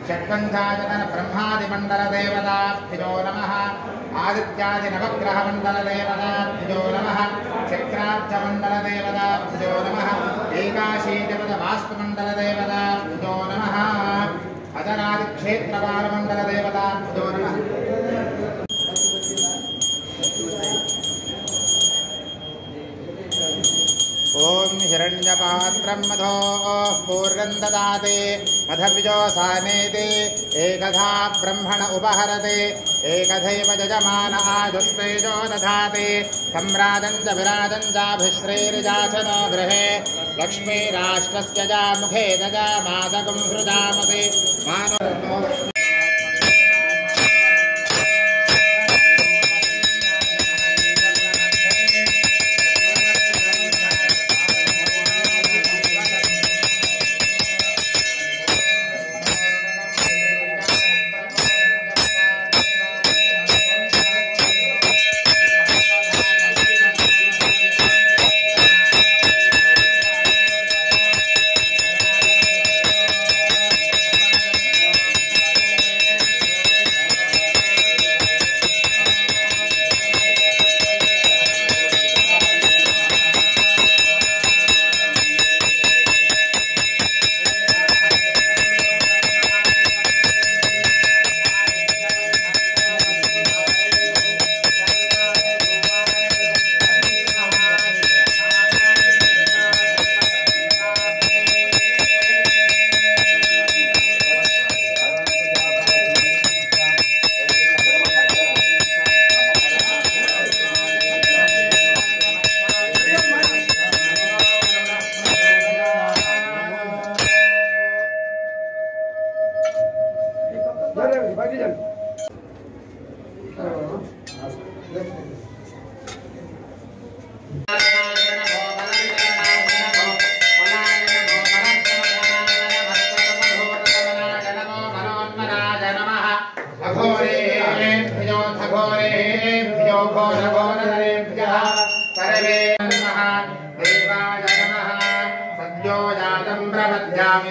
षट्कंठायतन ब्रह्मादिमंडल देवताभ्यो नमः। आदित्यादि नवग्रह मंडल देवताभ्यो नमः। चक्राब्जमंडल देवताभ्यो नमः। एकाशीजपद वास्तुमंडल देवताभ्यो नमः। अजनादि क्षेत्रपाल मंडल देवताभ्यो नमः। ओम हिरण्यपात्रं मधो पूर्णं ददाते मधविजोसानेते एकधा ब्रह्मण उपहरते एकधैव यजमान आजुस्तेजो दधाते सम्राजं च विराजं चाभिश्रेरिजाचनो गृहे लक्ष्मीराष्ट्रस्य जा मुखे दजा मासकं सृजामसे मानो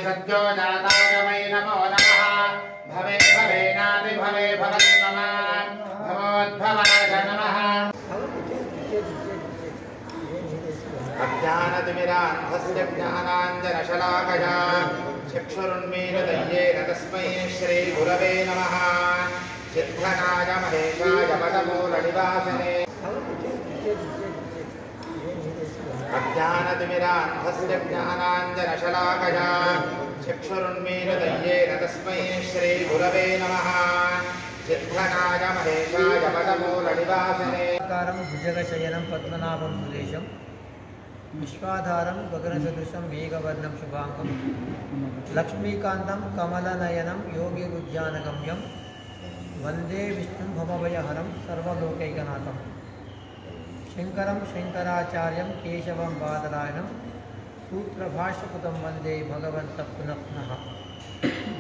सद्यो जाताय वै नमो नमः। भवे भवेनादि भवे भवत्तमान् भवोद्भवाय नमः। अज्ञानतिमिरान्धस्य ज्ञानाञ्जनशलाकया चक्षुरुन्मीलितं तस्मै श्रीगुरवे नमः। सिद्धनाय महेशाय पदमूलनिवासिने अज्ञानतिमिरान्धस्य ज्ञानाञ्जनशलाकया चक्षुरुन्मीलितं तस्मै श्रीगुरवे नमः। सिद्धनाय महेशाय पदमूलनिवासिने भुजगशयनं पद्मनाभं सुरेशं विश्वाधारं गगनसदृशं मेघवर्णं शुभांगं लक्ष्मीकान्तं कमलनयनं योगिरुद्यानगम्यं वन्दे विष्णुं भवभयहरं सर्वलोकैकनाथं शंकरं शंकराचार्यं केशवं बादरायणं सूत्रभाष्यकृतं वन्दे भगवन्तः पुनः पुनः।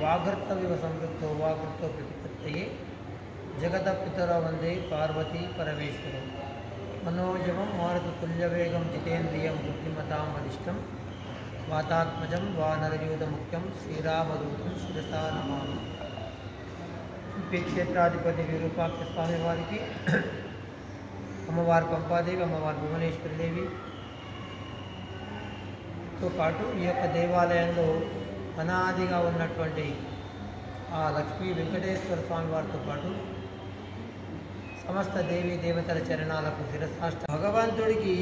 वागर्तविव संवृत्तो वागर्तो प्रतिपत्तये जगतपितरौ वन्दे पार्वती परमेश्वरं। मनोजवं मारुततुल्यवेगं जितेन्द्रियं बुद्धिमतां वरिष्ठं वातात्मजं वानरयूथमुख्यं श्रीरामदूतं शिरसा नमामि। क्षेत्राधिपति विरूपाक्ष स्वामी वारिकी అమ్మవారు పంపాదేవి, అమ్మవారు భువనేశ్వరి దేవితో పాటు ఈ యొక్క దేవాలయంలో అనాదిగా ఉన్నటువంటి ఆ లక్ష్మీ వెంకటేశ్వర స్వామి వారితో పాటు సమస్త దేవీ దేవతల చరణాలకు శిరసాష్ట. భగవంతుడికి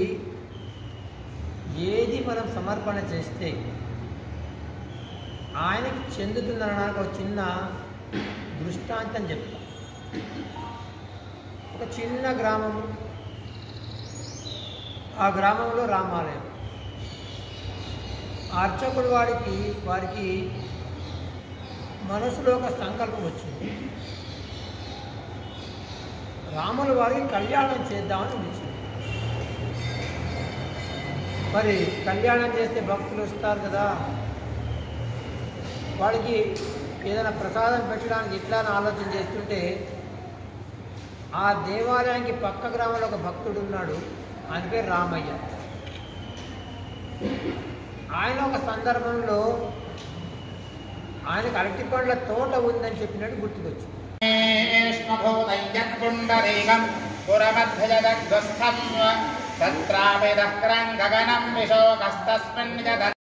ఏది మనం సమర్పణ చేస్తే ఆయనకి చెందుతుందనడానికి ఒక చిన్న దృష్టాంతం చెప్తా. ఒక చిన్న గ్రామము, ఆ గ్రామంలో రామాలయం. అర్చకుడు వారికి మనసులో ఒక సంకల్పం వచ్చింది, రాముల వారికి కళ్యాణం చేద్దామని వచ్చింది. మరి కళ్యాణం చేస్తే భక్తులు వస్తారు కదా, వాడికి ఏదైనా ప్రసాదం పెట్టడానికి ఇట్లా అని ఆలోచన చేస్తుంటే ఆ దేవాలయానికి పక్క గ్రామంలో ఒక భక్తుడు ఉన్నాడు, ఆయన పేరు రామయ్య. ఆయన ఒక సందర్భంలో ఆయనకు అరటిపండ్ల తోట ఉందని చెప్పినట్టు గుర్తుకొచ్చింది. పురమధ్యజగస్థం తత్రావేదః గగనం విశోకస్తస్మిన్